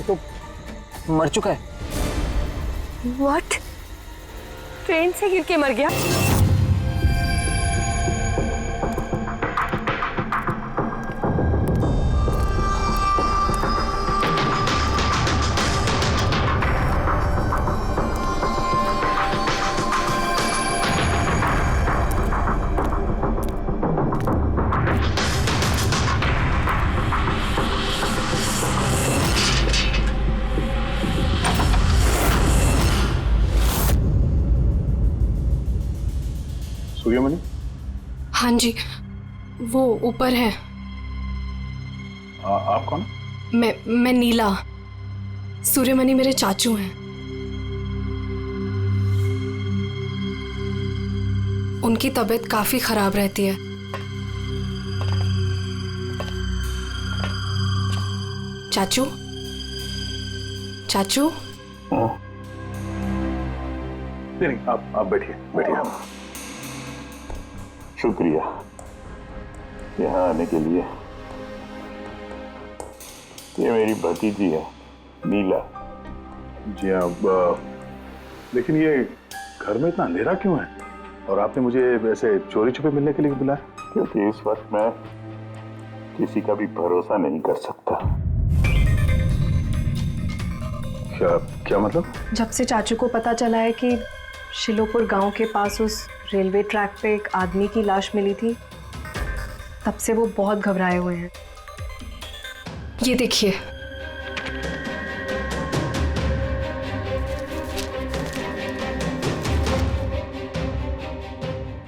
तो मर चुका है। व्हाट? ट्रेन से गिर के मर गया? सूर्यमणि? हाँ जी, वो ऊपर है। आप कौन? मैं नीला। सूर्यमणि मेरे चाचू हैं। उनकी तबीयत काफी खराब रहती है। चाचू, चाचू। नहीं, आप बैठिए बैठिए। शुक्रिया यहाँ आने के लिए। ये मेरी भतीजी है नीला। जी हाँ, लेकिन ये घर में इतना अंधेरा क्यों है? और आपने मुझे वैसे चोरी छुपे मिलने के लिए बुलाया? क्योंकि इस वक्त मैं किसी का भी भरोसा नहीं कर सकता। क्या मतलब? जब से चाचू को पता चला है कि शिलोपुर गांव के पास उस रेलवे ट्रैक पे एक आदमी की लाश मिली थी, तब से वो बहुत घबराए हुए हैं। ये देखिए।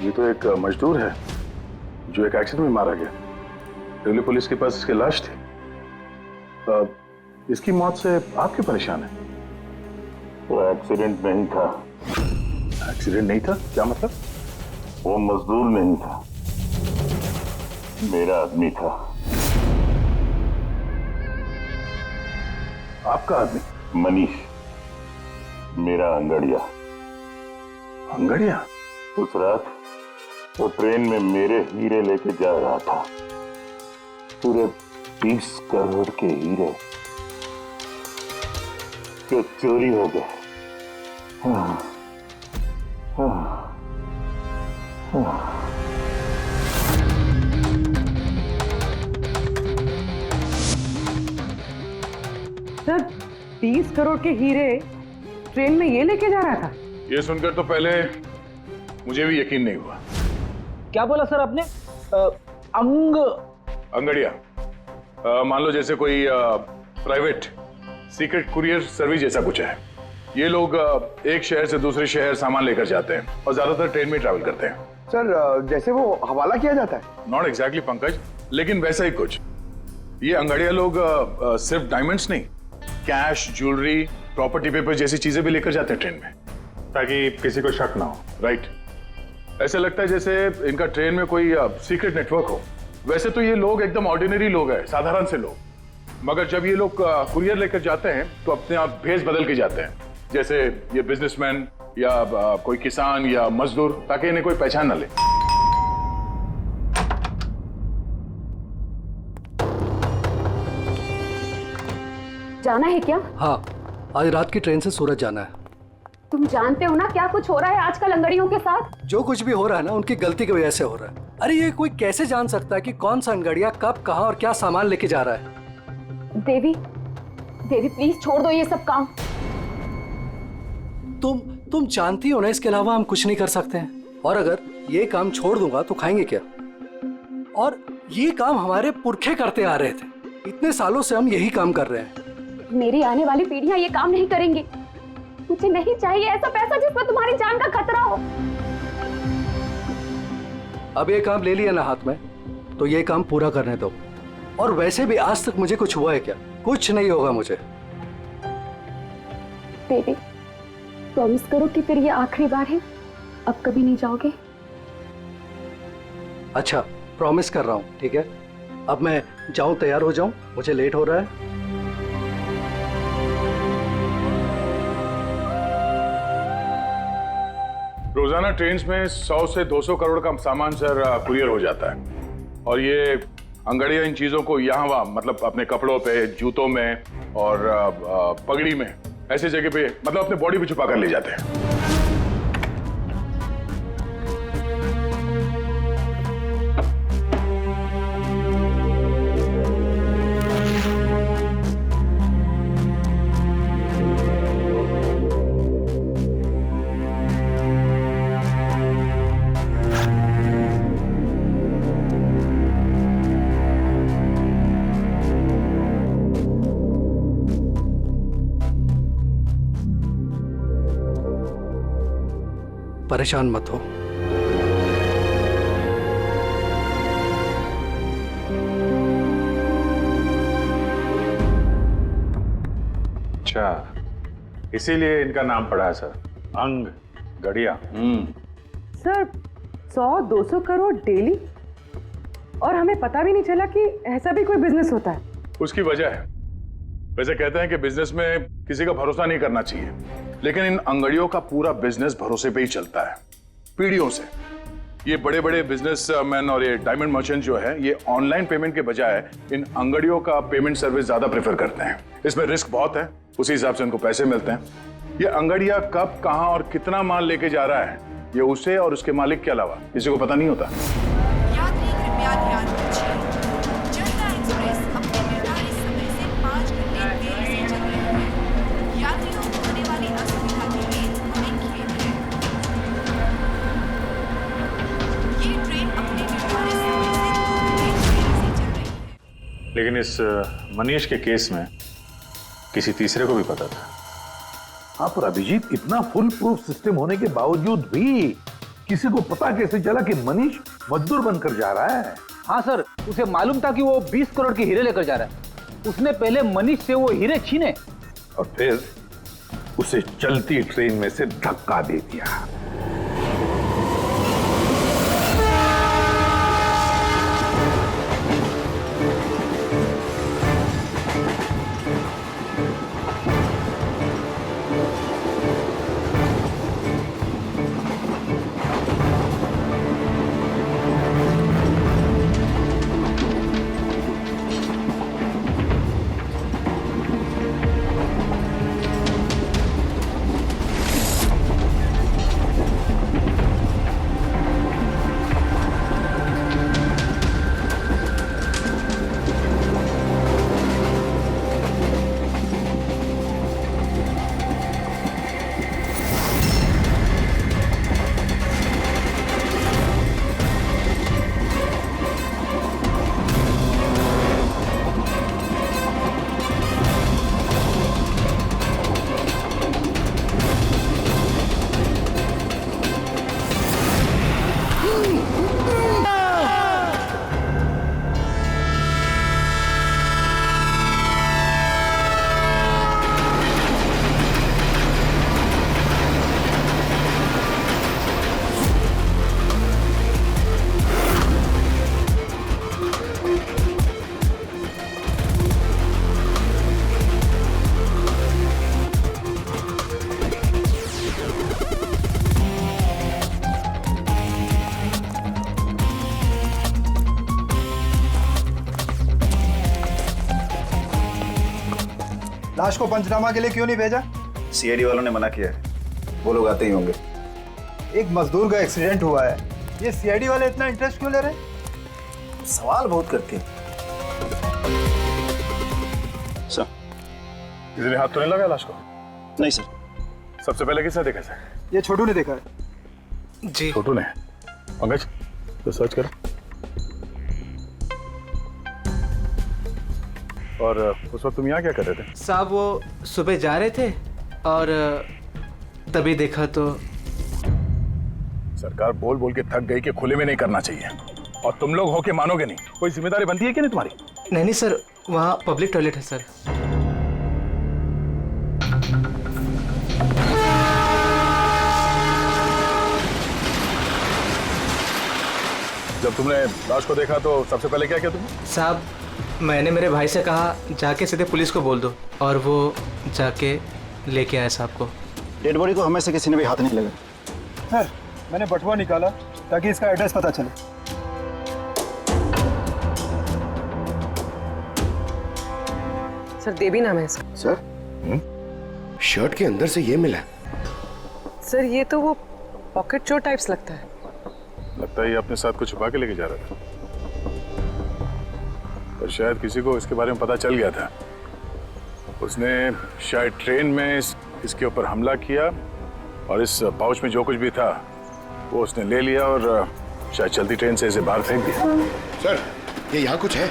ये तो एक मजदूर है जो एक एक्सीडेंट में मारा गया। रेलवे पुलिस के पास इसकी लाश थी। इसकी मौत से आप क्यों परेशान हैं? वो एक्सीडेंट नहीं था। एक्सीडेंट नहीं था? क्या मतलब? वो मजदूर नहीं था, मेरा आदमी था। आपका आदमी? मनीष, मेरा अंगड़िया। अंगड़िया? उस रात वो ट्रेन में मेरे हीरे लेके जा रहा था। पूरे 20 करोड़ के हीरे जो चोरी हो गए। सर, 20 करोड़ के हीरे ट्रेन में ये लेके जा रहा था? ये सुनकर तो पहले मुझे भी यकीन नहीं हुआ। क्या बोला सर आपने? अंगड़िया मान लो जैसे कोई प्राइवेट सीक्रेट कुरियर सर्विस जैसा कुछ है। ये लोग एक शहर से दूसरे शहर सामान लेकर जाते हैं और ज्यादातर ट्रेन में ट्रैवल करते हैं। सर जैसे वो हवाला किया जाता है? नॉट एग्जैक्टली पंकज, लेकिन वैसा ही कुछ। ये अंगड़िया लोग सिर्फ डायमंड्स नहीं, कैश, ज्वेलरी, प्रॉपर्टी पेपर जैसी चीजें भी लेकर जाते हैं ट्रेन में, ताकि किसी को शक ना हो। राइट? ऐसे लगता है जैसे इनका ट्रेन में कोई सीक्रेट नेटवर्क हो। वैसे तो ये लोग एकदम ऑर्डिनरी लोग हैं, साधारण से लोग, मगर जब ये लोग कुरियर लेकर जाते हैं तो अपने आप भेष बदल के जाते हैं, जैसे ये बिजनेसमैन या कोई किसान या मजदूर, ताकि इन्हें कोई पहचान न ले। जाना है क्या? हाँ, आज रात की ट्रेन से सूरत जाना है। तुम जानते हो ना क्या कुछ हो रहा है आजकल अंगड़ियों के साथ? जो कुछ भी हो रहा है ना, उनकी गलती की वजह से हो रहा है। अरे ये कोई कैसे जान सकता है कि कौन सा अंगड़िया कब, कहाँ और क्या सामान लेके जा रहा है? देवी, देवी प्लीज छोड़ दो ये सब काम। तुम जानती हो ना, इसके अलावा हम कुछ नहीं कर सकते हैं। और अगर ये काम छोड़ दूंगा तो खाएंगे क्या? और ये काम हमारे पुरखे करते आ रहे थे, इतने सालों से हम यही काम कर रहे हैं। मेरी आने वाली पीढ़ियां ये काम नहीं करेंगी। मुझे नहीं चाहिए ऐसा पैसा जिसमें तुम्हारी जान का खतरा हो। अब ये काम ले लिया ना हाथ में, तो ये काम पूरा करने दो। और वैसे भी आज तक मुझे कुछ हुआ है क्या? कुछ नहीं होगा मुझे। देवी, प्रॉमिस करो कि फिर ये आखिरी बार है, अब कभी नहीं जाओगे। अच्छा, प्रॉमिस कर रहा हूँ, ठीक है? अब मैं जाऊं, तैयार हो जाऊं, मुझे लेट हो रहा है। रोजाना ट्रेन में 100 से 200 करोड़ का सामान सर कुरियर हो जाता है। और ये अंगड़िया इन चीजों को यहाँ वहाँ, मतलब अपने कपड़ों पे, जूतों में और पगड़ी में, ऐसे जगह पे मतलब अपने बॉडी पे छुपा कर ले जाते हैं। परेशान मत हो। अच्छा, इसीलिए इनका नाम पड़ा है सर, अंग गड़िया। सर 100-200 करोड़ डेली, और हमें पता भी नहीं चला कि ऐसा भी कोई बिजनेस होता है। उसकी वजह है, वैसे कहते हैं कि बिजनेस में किसी का भरोसा नहीं करना चाहिए, लेकिन इन अंगड़ियों का पूरा बिजनेस भरोसे पे ही चलता है, पीढ़ियों से। ये बड़े बड़े बिजनेसमैन और ये डायमंड मर्चेंट जो है, ये ऑनलाइन पेमेंट के बजाय इन अंगड़ियों का पेमेंट सर्विस ज्यादा प्रेफर करते हैं। इसमें रिस्क बहुत है, उसी हिसाब से उनको पैसे मिलते हैं। ये अंगड़िया कब, कहां और कितना माल लेके जा रहा है, ये उसे और उसके मालिक के अलावा किसी को पता नहीं होता। यात्री कृपया ध्यान दीजिए, जनता एक्सप्रेस अपने निर्धारित समय से 5 घंटे देरी से चल रही है। यात्रियों को होने वाली असुविधा के लिए हमें खेद है। ये ट्रेन अपने निर्धारित समय से 2 घंटे देरी से चल रही है। लेकिन इस मनीष के केस में किसी तीसरे को भी पता था। हाँ, पर अभिजीत, इतना फुल प्रूफ सिस्टम होने के बावजूद भी किसी को पता कैसे चला कि मनीष मजदूर बनकर जा रहा है? हाँ सर, उसे मालूम था कि वो 20 करोड़ के हीरे लेकर जा रहा है। उसने पहले मनीष से वो हीरे छीने और फिर उसे चलती ट्रेन में से धक्का दे दिया। लाश को पंचनामा के लिए क्यों नहीं भेजा? सीआईडी वालों ने मना किया है, वो लोग आते ही होंगे। एक मजदूर का एक्सीडेंट हुआ है, ये सीआईडी वाले इतना इंटरेस्ट क्यों ले रहे हैं? सवाल बहुत करते हैं। सर, किसी ने हाथ तो नहीं लगाया लाश को? नहीं सर। सबसे पहले किसने देखा सर? ये छोटू ने देखा है। जी। छोटू ने? पंकज, तो सर्च करो। और उस वक्त तुम यहाँ क्या कर रहे थे? साहब वो सुबह जा रहे थे और तभी देखा तो। सरकार बोल बोल के थक गई कि खुले में नहीं करना चाहिए, और तुम लोग हो के मानोगे नहीं। कोई जिम्मेदारी बनती है कि नहीं तुम्हारी? नहीं सर, वहाँ पब्लिक टॉयलेट है सर। जब तुमने लाश को देखा तो सबसे पहले क्या किया तुमने? साहब मैंने मेरे भाई से कहा जाके सीधे पुलिस को बोल दो, और वो जाके लेके आए साहब को। डेड बॉडी को हमें से किसी ने भी हाथ नहीं लगा। सर, मैंने बटुआ निकाला ताकि इसका एड्रेस पता चले। सर देवी नाम है इसका। सर शर्ट के अंदर से ये मिला। सर ये तो वो पॉकेट चोर टाइप्स लगता है। लगता है ये अपने साथ कुछ छुपा के लेके जा रहा था, पर शायद किसी को इसके बारे में पता चल गया था। उसने शायद ट्रेन में इसके ऊपर हमला किया और इस पाउच में जो कुछ भी था वो उसने ले लिया और शायद चलती ट्रेन से इसे बाहर फेंक दिया। सर ये यहाँ कुछ है।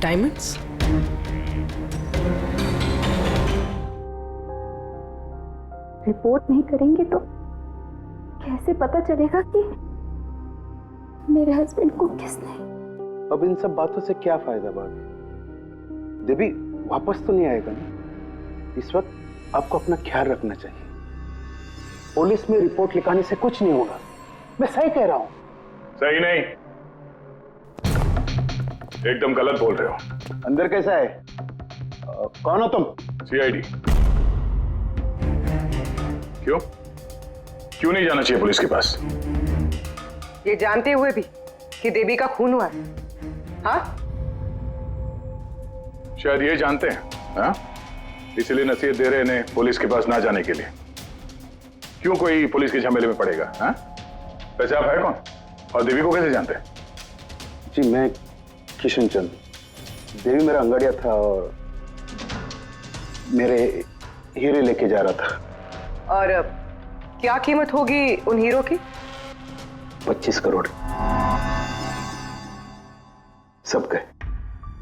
डायमंड्स? रिपोर्ट नहीं करेंगे तो कैसे पता चलेगा कि मेरे हस्बैंड को किसने? अब इन सब बातों से क्या फायदा भाभी? देवी वापस तो नहीं आएगा ना? इस वक्त आपको अपना ख्याल रखना चाहिए। पुलिस में रिपोर्ट लिखाने से कुछ नहीं होगा। मैं सही कह रहा हूँ। सही नहीं, एकदम गलत बोल रहे हो। अंदर कैसा है? कौन हो तुम? सीआईडी। क्यों क्यों नहीं जाना चाहिए पुलिस के पास? ये जानते हुए भी कि देवी का खून हुआ है? हाँ? शायद ये जानते हैं, हाँ? इसलिए नसीहत दे रहे हैं पुलिस के पास ना जाने के लिए। क्यों कोई पुलिस के झमेले में पड़ेगा? हाँ? वैसे आप है कौन और देवी को कैसे जानते हैं? जी मैं किशन चंद। देवी मेरा अंगड़िया था और मेरे हीरे लेके जा रहा था। और क्या कीमत होगी उन हीरो की? 25 करोड़। सब गए?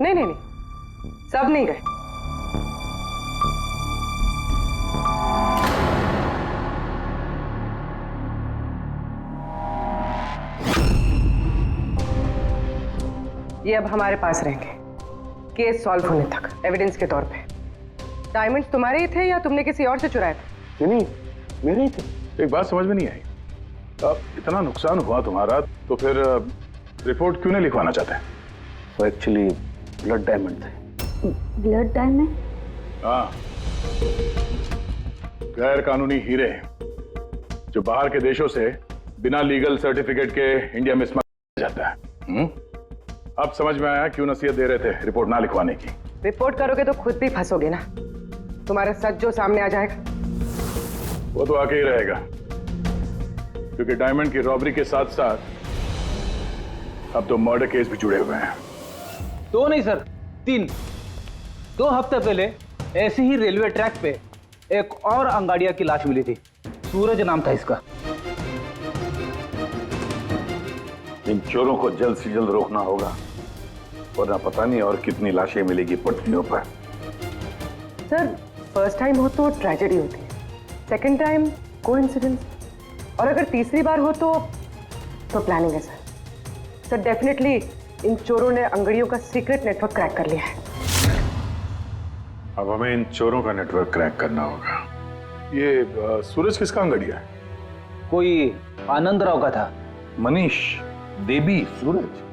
नहीं नहीं नहीं, सब नहीं गए। ये अब हमारे पास रहेंगे केस सॉल्व होने तक, एविडेंस के तौर पे। डायमंड्स तुम्हारे ही थे या तुमने किसी और से चुराए थे? नहीं मेरे ही थे। एक बात समझ में नहीं आई, अब इतना नुकसान हुआ तुम्हारा तो फिर रिपोर्ट क्यों नहीं लिखवाना चाहते? वो एक्चुअली ब्लड डायमंड थे। Blood diamond? हाँ, गैर कानूनी हीरे जो बाहर के देशों से बिना लीगल सर्टिफिकेट के इंडिया में स्मगल जाता है। अब समझ में आया क्यों नसीहत दे रहे थे रिपोर्ट ना लिखवाने की। रिपोर्ट करोगे तो खुद भी फंसोगे ना। तुम्हारा सच जो सामने आ जाएगा वो तो आके ही रहेगा, क्योंकि डायमंड की रॉबरी के साथ साथ अब तो मर्डर केस भी जुड़े हुए हैं। 2 नहीं सर, 3। 2 हफ्ते पहले ऐसे ही रेलवे ट्रैक पे एक और अंगाड़िया की लाश मिली थी। सूरज नाम था इसका। इन चोरों को जल्द से जल्द रोकना होगा, वरना पता नहीं और कितनी लाशें मिलेगी पटरियों पर। सर फर्स्ट टाइम हो तो ट्रेजेडी होती है, सेकंड टाइम कोइंसिडेंस, और अगर तीसरी बार हो तो प्लानिंग है सर। सर डेफिनेटली इन चोरों ने अंगड़ियों का सीक्रेट नेटवर्क क्रैक कर लिया है। अब हमें इन चोरों का नेटवर्क क्रैक करना होगा। ये सूरज किसका अंगड़िया है? कोई आनंद राव का था। मनीष, देवी, सूरज,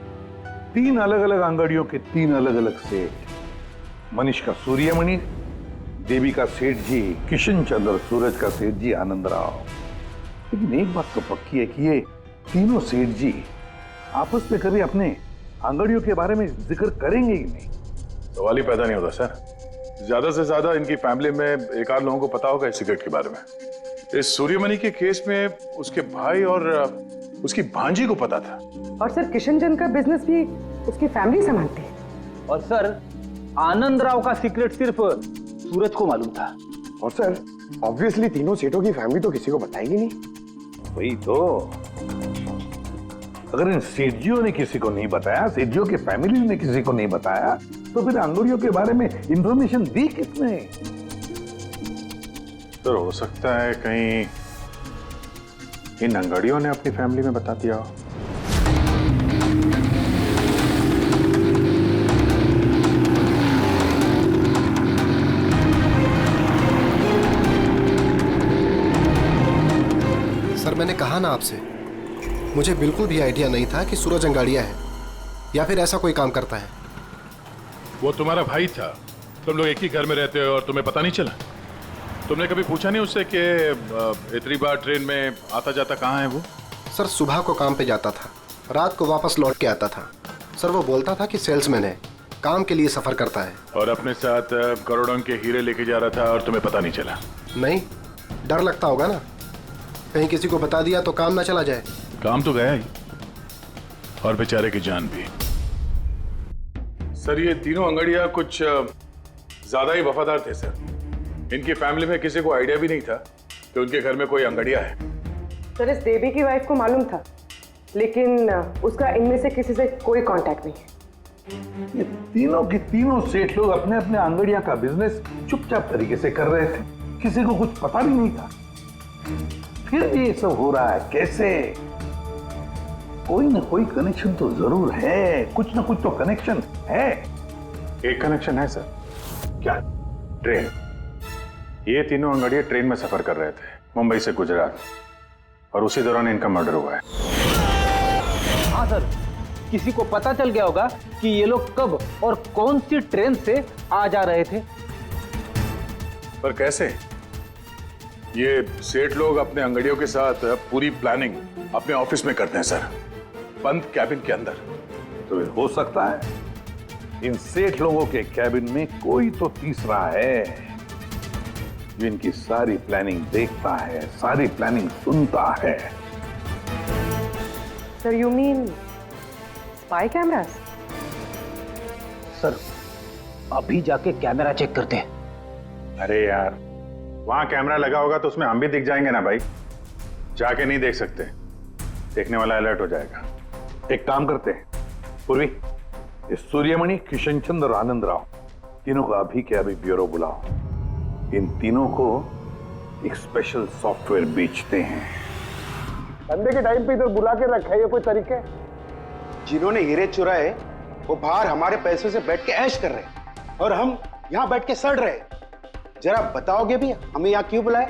3 अलग अलग अंगड़ियों के 3 अलग अलग सेठ। मनीष का सूर्यमणि, देवी का सेठ जी किशन चंद्र, सूरज का सेठ जी आनंद राव। लेकिन एक बात तो पक्की है कि ये तीनों सेठ जी आपस में कभी अपने अंगड़ियों के बारे में जिक्र करेंगे ही नहीं। सवाल ही पैदा नहीं होता सर। ज्यादा से ज्यादा इनकी फैमिली में एक आध लोगों को पता होगा इस सिगरेट के बारे में। इस सूर्यमणि के केस में उसके भाई और उसकी भांजी को पता था। और सर किशन चंद का बिजनेस भी उसकी फैमिली संभालती है। और सर आनंद राव का सीक्रेट सिर्फ सूरज को मालूम था। और सर ऑब्वियसली तीनों सेठों की फैमिली तो किसी को बताएगी नहीं। वही तो, अगर इन सेठियों ने किसी को नहीं बताया, सेठियों की फैमिली ने किसी को नहीं बताया, तो फिर अंगड़ियों के बारे में इंफॉर्मेशन दी किसने? तो हो सकता है कहीं इन अंगड़ियों ने अपनी फैमिली में बता दिया हो। सर मैंने कहा ना आपसे, मुझे बिल्कुल भी आइडिया नहीं था कि सूरज अंगाड़िया है या फिर ऐसा कोई काम करता है। वो तुम्हारा भाई था, तुम लोग एक ही घर में रहते हो और तुम्हें पता नहीं चला? तुमने कभी पूछा नहीं उससे कि इतनी बार ट्रेन में आता जाता कहाँ है वो? सर सुबह को काम पे जाता था, रात को वापस लौट के आता था। सर वो बोलता था कि सेल्समैन है, काम के लिए सफर करता है। और अपने साथ करोड़ों के हीरे लेके जा रहा था और तुम्हें पता नहीं चला? नहीं, डर लगता होगा ना, कहीं किसी को बता दिया तो काम ना चला जाए। काम तो गया ही, और बेचारे की जान भी। सर ये तीनों अंगड़िया कुछ ज्यादा ही वफादार थे सर। इनकी फैमिली में किसी को आइडिया भी नहीं था कि उनके घर में कोई अंगड़िया है। सर इस देवी की वाइफ को मालूम था, लेकिन उसका इनमें से किसी से कोई कांटेक्ट नहीं है। ये तीनों के तीनों सेठ लोग अपने अपने अंगड़िया का बिजनेस चुपचाप तरीके से कर रहे थे, किसी को कुछ पता भी नहीं था। फिर ये सब हो रहा है कैसे? कोई ना कोई कनेक्शन तो जरूर है, कुछ ना कुछ तो कनेक्शन है। एक कनेक्शन है सर। क्या? ट्रेन। ये तीनों अंगड़िया ट्रेन में सफर कर रहे थे मुंबई से गुजरात, और उसी दौरान इनका मर्डर हुआ है। हाँ सर, किसी को पता चल गया होगा कि ये लोग कब और कौन सी ट्रेन से आ जा रहे थे। पर कैसे? ये सेठ लोग अपने अंगड़ियों के साथ पूरी प्लानिंग अपने ऑफिस में करते हैं सर, बंद कैबिन के अंदर। तो ये हो सकता है इन सेठ लोगों के कैबिन में कोई तो तीसरा है जो इनकी सारी प्लानिंग देखता है, सारी प्लानिंग सुनता है। Sir you mean spy cameras? Sir अभी जाके कैमरा चेक करते हैं। अरे यार, वहां कैमरा लगा होगा तो उसमें हम भी दिख जाएंगे ना भाई। जाके नहीं देख सकते, देखने वाला अलर्ट हो जाएगा। एक काम करते हैं पूर्वी, इस सूर्यमणि, किशन चंद्र और आनंद राव तीनों को अभी के अभी ब्यूरो बुलाओ। इन तीनों को एक स्पेशल सॉफ्टवेयर बेचते हैं। धंधे के टाइम पे इधर बुला के रखा है, ये कोई तरीका है? जिन्होंने हीरे चुराए वो बाहर हमारे पैसों से बैठ के ऐश कर रहे हैं और हम यहाँ बैठ के सड़ रहे। जरा बताओगे भी हमें यहाँ क्यों बुलाया?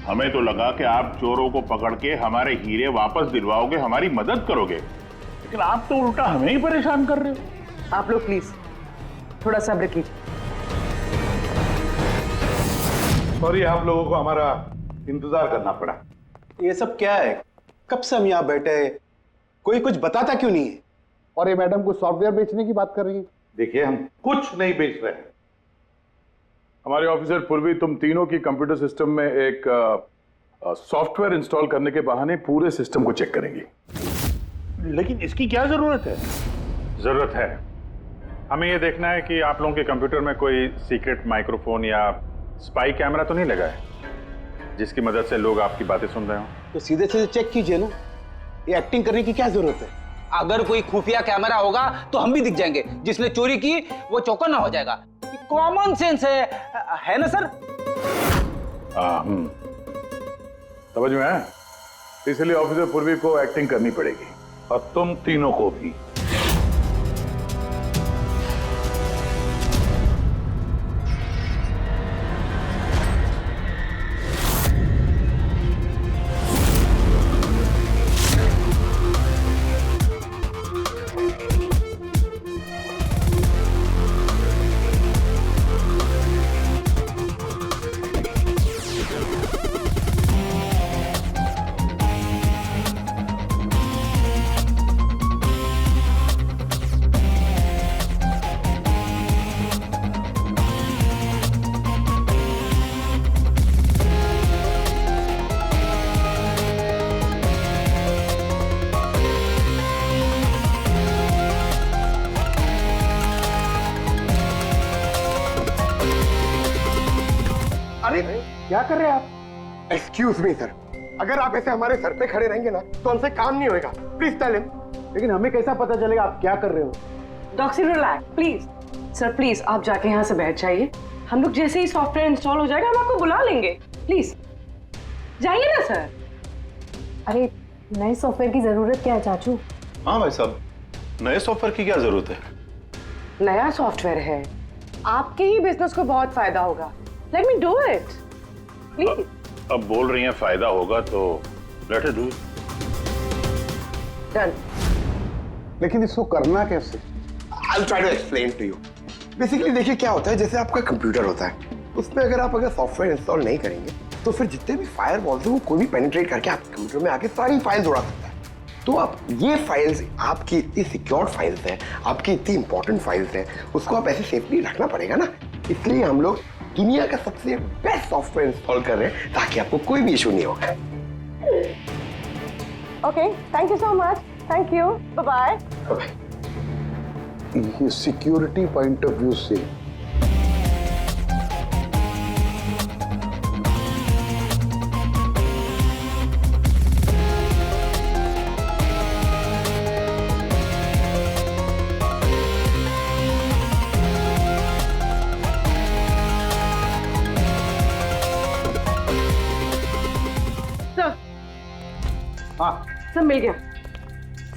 हमें तो लगा कि आप चोरों को पकड़ के हमारे हीरे वापस दिलवाओगे, हमारी मदद करोगे, लेकिन आप तो उल्टा हमें ही परेशान कर रहे हो। आप लोग प्लीज थोड़ा सब्र कीजिए। सॉरी, आप लोगों को हमारा इंतजार करना पड़ा। ये सब क्या है? कब से हम यहाँ बैठे हैं, कोई कुछ बताता क्यों नहीं है? और ये मैडम कुछ सॉफ्टवेयर बेचने की बात कर रही है। देखिए, हम कुछ नहीं बेच रहे हैं। हमारे ऑफिसर पूर्वी तुम तीनों की कंप्यूटर सिस्टम में एक सॉफ्टवेयर इंस्टॉल करने के बहाने पूरे सिस्टम को चेक करेंगी। लेकिन इसकी क्या जरूरत है? जरूरत है, हमें यह देखना है कि आप लोगों के कंप्यूटर में कोई सीक्रेट माइक्रोफोन या स्पाई कैमरा तो नहीं लगा है जिसकी मदद से लोग आपकी बातें सुन रहे हो। तो सीधे सीधे चेक कीजिए ना, ये एक्टिंग करने की क्या जरूरत है? अगर कोई खुफिया कैमरा होगा तो हम भी दिख जाएंगे, जिसने चोरी की वो चौकन्ना हो जाएगा। कॉमन सेंस है ना सर? समझ में आया? इसलिए ऑफिसर पूर्वी को एक्टिंग करनी पड़ेगी, और तुम तीनों को भी। क्या कर रहे हैं आप? एक्सक्यूज मी सर, अगर आप ऐसे हमारे सर पे खड़े रहेंगे ना तो हमसे काम नहीं होएगा। Please tell him. लेकिन हमें कैसा पता चलेगा आप क्या कर रहे हो? Doctor relax please. Sir please आप जाके यहाँ से बैठ जाइए, हम लोग जैसे ही सॉफ्टवेयर इंस्टॉल हो जाएगा हम आपको बुला लेंगे। प्लीज जाइए ना सर। अरे नए सॉफ्टवेयर की जरूरत क्या है चाचू? हाँ भाई साहब, नए सॉफ्टवेयर की क्या जरूरत है? नया सॉफ्टवेयर है, आपके ही बिजनेस को बहुत फायदा होगा। Let me do it please. अब बोल रही हैं फायदा होगा तो लेट इट डू। डन। लेकिन इसको करना कैसे? I'll try to explain to you. Basically देखिए क्या होता है, जैसे आपका कंप्यूटर होता है, उसमें अगर सॉफ्टवेयर इंस्टॉल नहीं करेंगे तो फिर जितने भी फायर वॉल्स हैं वो कोई भी पेनिट्रेट करके आपके कंप्यूटर में आके सारी फाइल्स उड़ा सकता है। तो आप ये फाइल्स, आपकी इतनी सिक्योर्ड फाइल्स हैं, आपकी इतनी इंपॉर्टेंट फाइल्स हैं, उसको आप ऐसे सेफली रखना पड़ेगा ना। इसलिए हम लोग दुनिया का सबसे बेस्ट सॉफ्टवेयर इंस्टॉल कर रहे हैं ताकि आपको कोई भी इशू नहीं होगा। Okay, thank you so much, thank you, bye bye. ये सिक्योरिटी पॉइंट ऑफ व्यू से हाँ सर मिल गया।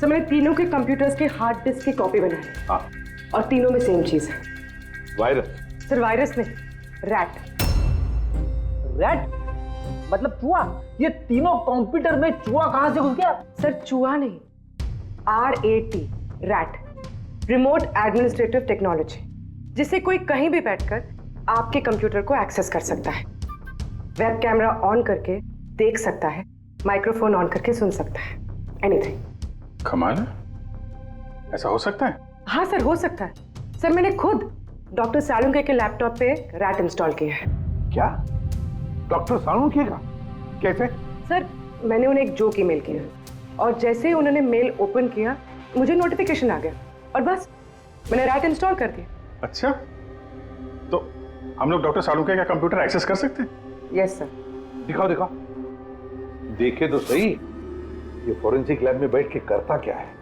सर मैंने तीनों के कंप्यूटर्स के हार्ड डिस्क की कॉपी बनाई है। हाँ। और तीनों में सेम चीज है। वायरस? सर वायरस नहीं, रैट। रैट मतलब चूहा? ये तीनों कंप्यूटर में चूहा कहां से घुस गया? सर चूहा नहीं, RAT, rat, remote administrative technology, जिससे कोई कहीं भी बैठकर आपके कंप्यूटर को एक्सेस कर सकता है, वेब कैमरा ऑन करके देख सकता है, माइक्रोफोन ऑन करके सुन सकता है, एनीथिंग। कमाल है, ऐसा हो सकता है? हाँ सर, हो सकता है। सर मैंने खुद डॉक्टर सालुंके के लैपटॉप पे रैट इंस्टॉल किया है। क्या? डॉक्टर सालुंके का? कैसे? सर मैंने उन्हें एक जोक ईमेल किया और जैसे ही उन्होंने मेल ओपन किया मुझे नोटिफिकेशन आ गया और बस मैंने रैट इंस्टॉल कर दिया। अच्छा, तो हम लोग डॉक्टर सालुंके का कंप्यूटर एक्सेस कर सकते हैं? Yes sir. दिखाओ दिखाओ, देखे तो सही ये फोरेंसिक लैब में बैठ के करता क्या है।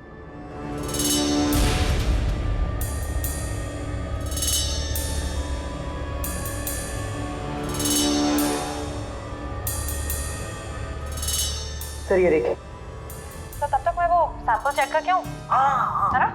सर ये देखिए। तो तब तक मैं वो सैंपल चेक करके आऊं? है ना?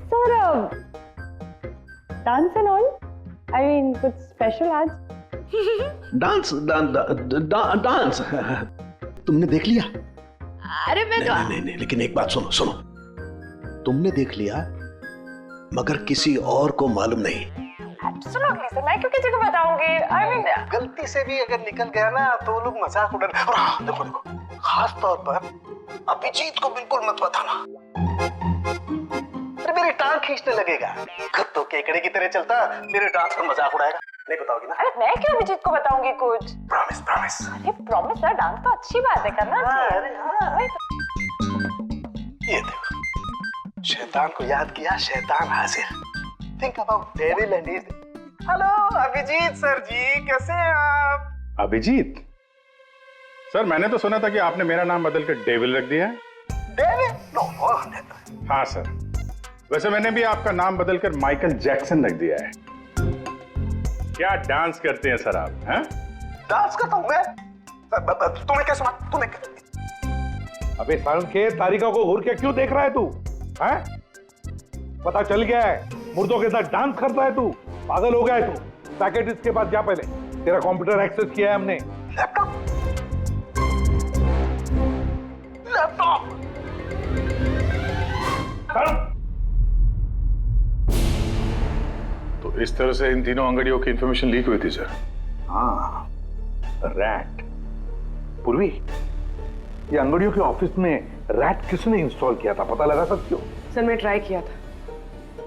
Sir dance and all, I mean कुछ स्पेशल आज? डांस डांस तुमने देख लिया? अरे मैं तो नहीं, लेकिन एक बात सुनो, तुमने देख लिया मगर किसी और को मालूम नहीं। एब्सोल्युटली सर, मैं क्यों किसी को बताऊंगी? आई मीन गलती से भी अगर निकल गया ना तो वो लोग मजाक उड़ा। और हाँ, देखो खास तौर पर अभिजीत को बिल्कुल मत बताना, अरे मेरी टांग खींचने लगेगा। तो केकड़े की तरह चलता मेरे डांस का मजाक उड़ाएगा। नहीं बताओगी ना? अरे मैं क्यों अभिजीत को बताऊंगी कुछ? प्रॉमिस। अरे प्रॉमिस सर, डांस तो अच्छी बात है, करना चाहिए। अरे हाँ। ये देखो, शैतान को याद किया, शैतान हाजिर। Think about devil and his. Hello Abhijit sir ji, कैसे हैं आप? अभिजीत सर, मैंने तो सुना था कि आपने मेरा नाम बदलकर डेविल रख दिया है। डेविल? नो। हाँ सर, वैसे मैंने भी आपका नाम बदलकर माइकल जैक्सन रख दिया है। क्या डांस करते हैं सर आप? हैं? डांस करता हूँ मैं? तुम्हें क्या सुना? अबे के तारिका को घूर के क्यों देख रहा है तू? हैं? पता चल गया है मुर्दों के साथ डांस करता है तू। पागल हो गया है तू। साइकियाट्रिस्ट के पास जा पहले। तेरा कंप्यूटर एक्सेस किया है हमने। लैपटॉप तो इस तरह से इन तीनों अंगड़ियों की इंफॉर्मेशन लीक हुई थी सर। हाँ, रैट। पूर्वी, ये अंगड़ियों के ऑफिस में रैट किसने इंस्टॉल किया था, पता लगा सकते हो? सर मैं ट्राई किया था,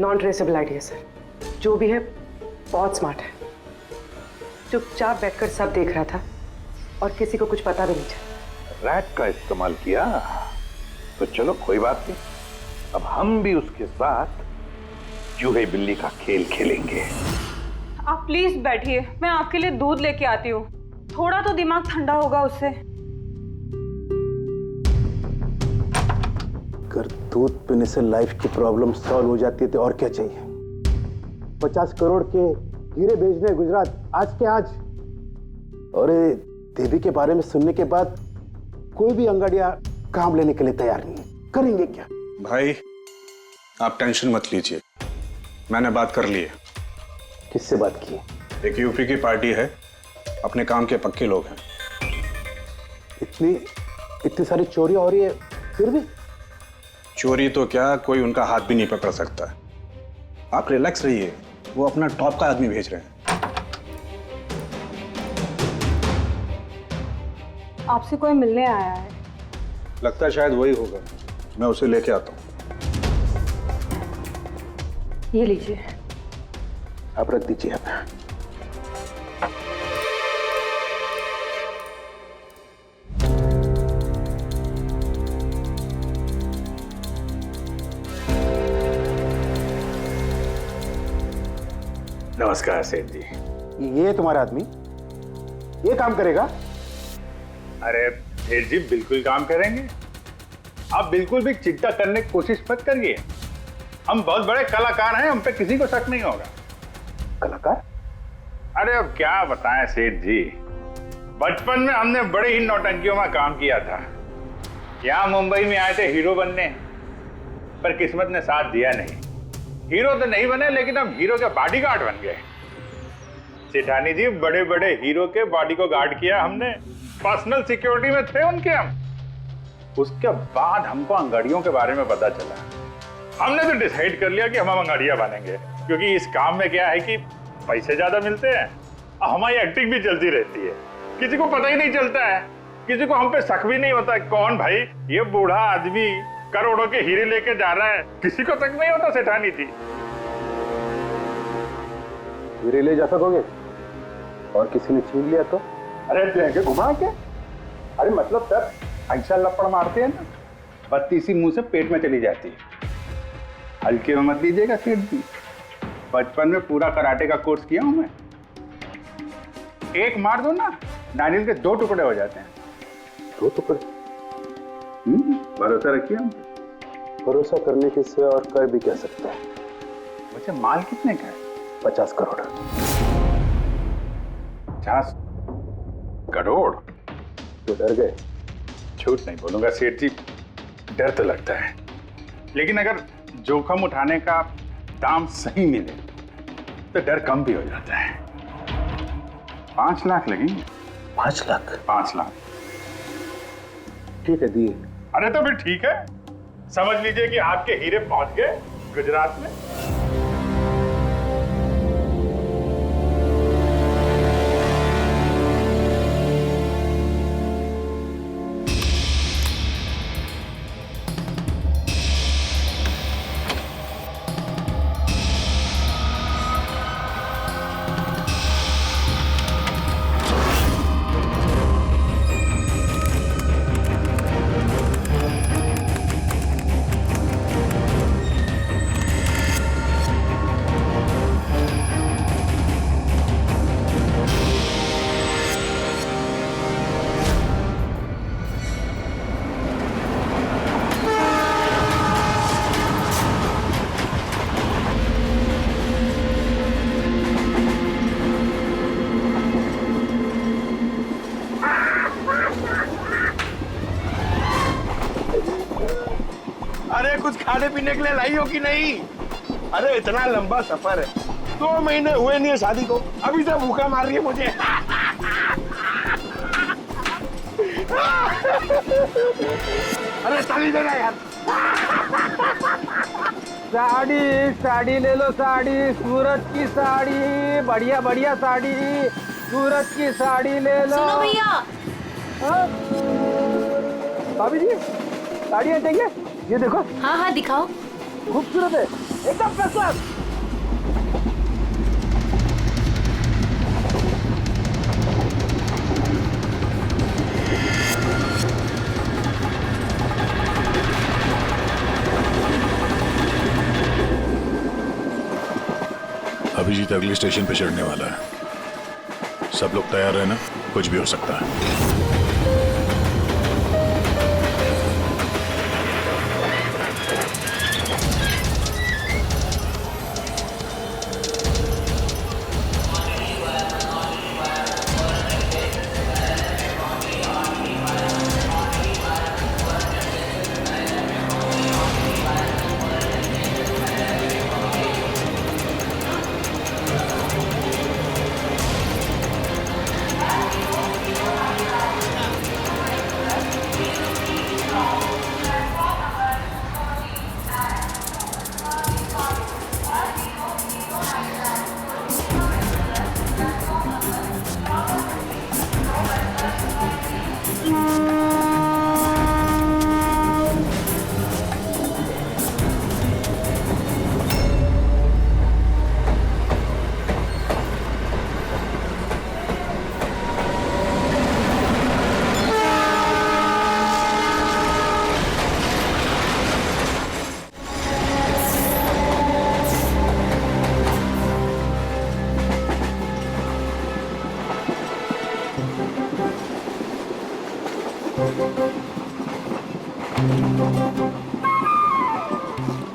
नॉन ट्रेसेबल आइडिया सर। जो भी है बहुत स्मार्ट है, चुपचाप बैठकर सब देख रहा था और किसी को कुछ पता भी नहीं चला। रैट का इस्तेमाल किया तो चलो कोई बात नहीं, अब हम भी उसके साथ चूहे बिल्ली का खेल खेलेंगे। आप प्लीज बैठिए, मैं आपके लिए दूध लेके आती हूँ, थोड़ा तो दिमाग ठंडा होगा उससे। अगर दूध पीने से लाइफ की प्रॉब्लम सॉल्व हो जाती है तो और क्या चाहिए। 50 करोड़ के हीरे भेजने गुजरात आज के आज, और देवी के बारे में सुनने के बाद कोई भी अंगड़िया काम लेने के लिए तैयार नहीं है। करेंगे क्या? भाई आप टेंशन मत लीजिए, मैंने बात कर ली है। किससे बात की? एक यूपी की पार्टी है, अपने काम के पक्के लोग हैं। इतनी सारी चोरियां हो रही है फिर भी? चोरी तो क्या, कोई उनका हाथ भी नहीं पकड़ सकता। आप रिलैक्स रहिए, वो अपना टॉप का आदमी भेज रहे हैं। आपसे कोई मिलने आया है? लगता है शायद वही होगा, मैं उसे लेके आता हूँ। ये लीजिए। आप रख दीजिए। नमस्कार सेठ जी। ये तुम्हारा आदमी ये काम करेगा? अरे सेठ जी बिल्कुल काम करेंगे, आप बिल्कुल भी चिंता करने की कोशिश मत करिए। हम बहुत बड़े कलाकार हैं, हम पे किसी को शक नहीं होगा। कलाकार? अरे अब क्या बताएं सेठ जी, बचपन में हमने बड़े ही नौटंकियों में काम किया था। यहाँ मुंबई में आए थे हीरो बनने, पर किस्मत ने साथ दिया नहीं। हीरो तो नहीं बने, लेकिन अब हीरो के बॉडीगार्ड बन गए। सेठानी जी, बड़े बड़े हीरो के बॉडी को गार्ड किया हमने, पर्सनल सिक्योरिटी में थे उनके हम। उसके बाद हमको अंगड़ियों के बारे में पता चला, हमने तो डिसाइड कर लिया कि हम अंगड़िया बनेंगे, क्योंकि इस काम में क्या है कि पैसे ज्यादा मिलते हैं और हमारी एक्टिंग भी चलती रहती है। किसी को पता ही नहीं चलता है, किसी को हम पे शक भी नहीं होता। कौन भाई ये बूढ़ा आदमी करोड़ों के हीरे लेके जा रहा है, किसी को तक नहीं होता सेठानी थी। हीरे ले जा सकोगे और किसी ने छीन लिया तो? अरे लेके घुमा के, अरे मतलब सर ऐसा लपड़ मारते हैं ना, बत्ती सी मुंह से पेट में चली जाती है। हल्के में मत लीजिएगा सेठ जी, बचपन में पूरा कराटे का कोर्स किया हूं मैं। एक मार दो ना, नारियल के 2 टुकड़े हो जाते हैं। 2 टुकड़े? भरोसा रखिए हम। भरोसा करने के सिवा और कर भी क्या सकता है। वैसे माल कितने का है? 50 करोड़। 50 करोड़? तो डर गए? झूठ नहीं बोलूंगा सेठ जी, डर तो लगता है, लेकिन अगर जोखिम उठाने का दाम सही मिले तो डर कम भी हो जाता है। 5 लाख लगेंगे। 5 लाख? 5 लाख। ठीक है, दिए। अरे तो फिर ठीक है, समझ लीजिए कि आपके हीरे पहुंच गए गुजरात में। अरे कुछ खाने पीने के लिए लाई हो कि नहीं? अरे इतना लंबा सफर है, 2 महीने हुए नहीं है शादी को, अभी से भूखा मार रही है मुझे। अरे साड़ी देना यार। साड़ी साड़ी ले लो, साड़ी सूरज की साड़ी, बढ़िया बढ़िया साड़ी, सूरज की साड़ी ले लो। सुनो भैया। हाँ? भाभी जी साड़ियाँ चाहिए? ये देखो। हाँ हाँ दिखाओ। खूबसूरत है, एकदम फर्स्ट क्लास। अभिजीत अगले स्टेशन पे चढ़ने वाला है, सब लोग तैयार रहना, कुछ भी हो सकता है।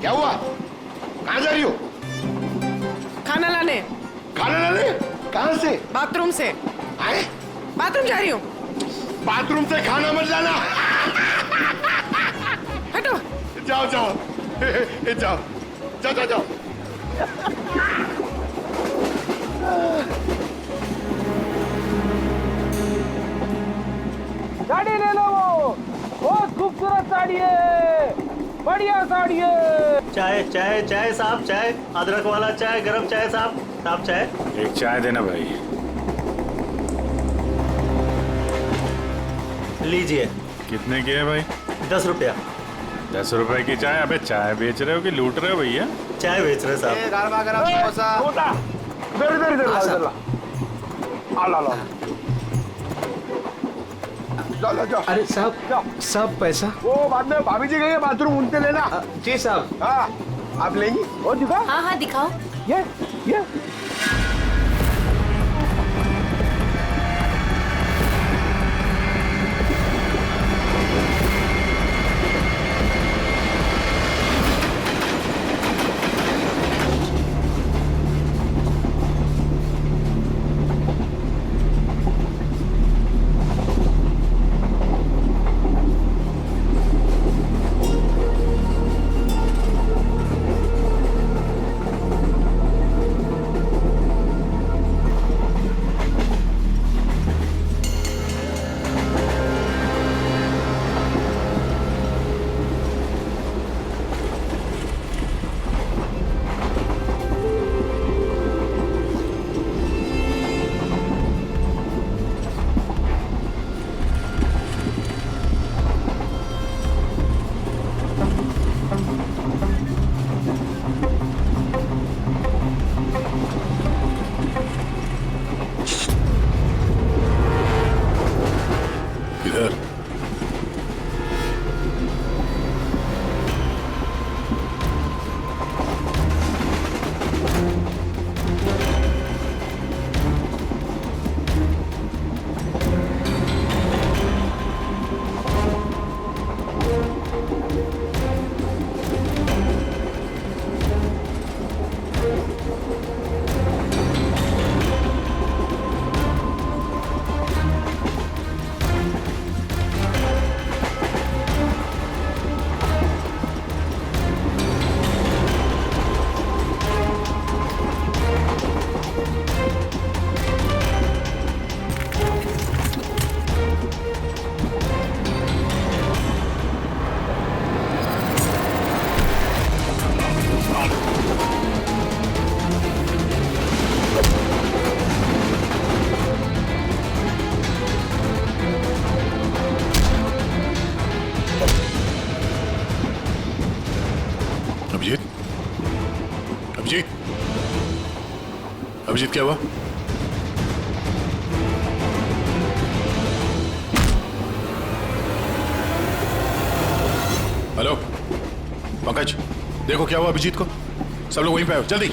क्या हुआ? कहाँ जा रही हो? खाना लाने। खाना लाने? कहाँ से? बाथरूम से। आए? बाथरूम जा रही हूँ। बाथरूम से खाना मत लाना। हटो। जाओ जाओ जाओ जाओ जाओ जाओ। साड़ी ले लो, वो बहुत खूबसूरत साड़ी है, बढ़िया साड़ी है। चाय चाय चाय साहब, चाय अदरक वाला चाय, गरम चाय साहब। साहब चाय। एक चाय देना भाई। लीजिए। कितने की है भाई? 10 रुपया। 10 रुपए की चाय? अबे चाय बेच रहे हो कि लूट रहे हो भैया? चाय बेच रहे साहब। गरमा गरम समोसा। इधर इधर इधर इधर ला ला ला। जाओ जाओ। अरे साहब, सब पैसा वो बाद में भाभी जी गई है बाथरूम, उनसे लेना। जी साहब। हाँ आप लेंगी? और दिखा। हाँ हाँ दिखाओ। ये अभिजीत, अभिजीत, अभिजीत क्या हुआ? हेलो पंकज, देखो क्या हुआ अभिजीत को। सब लोग वहीं पे आओ जल्दी।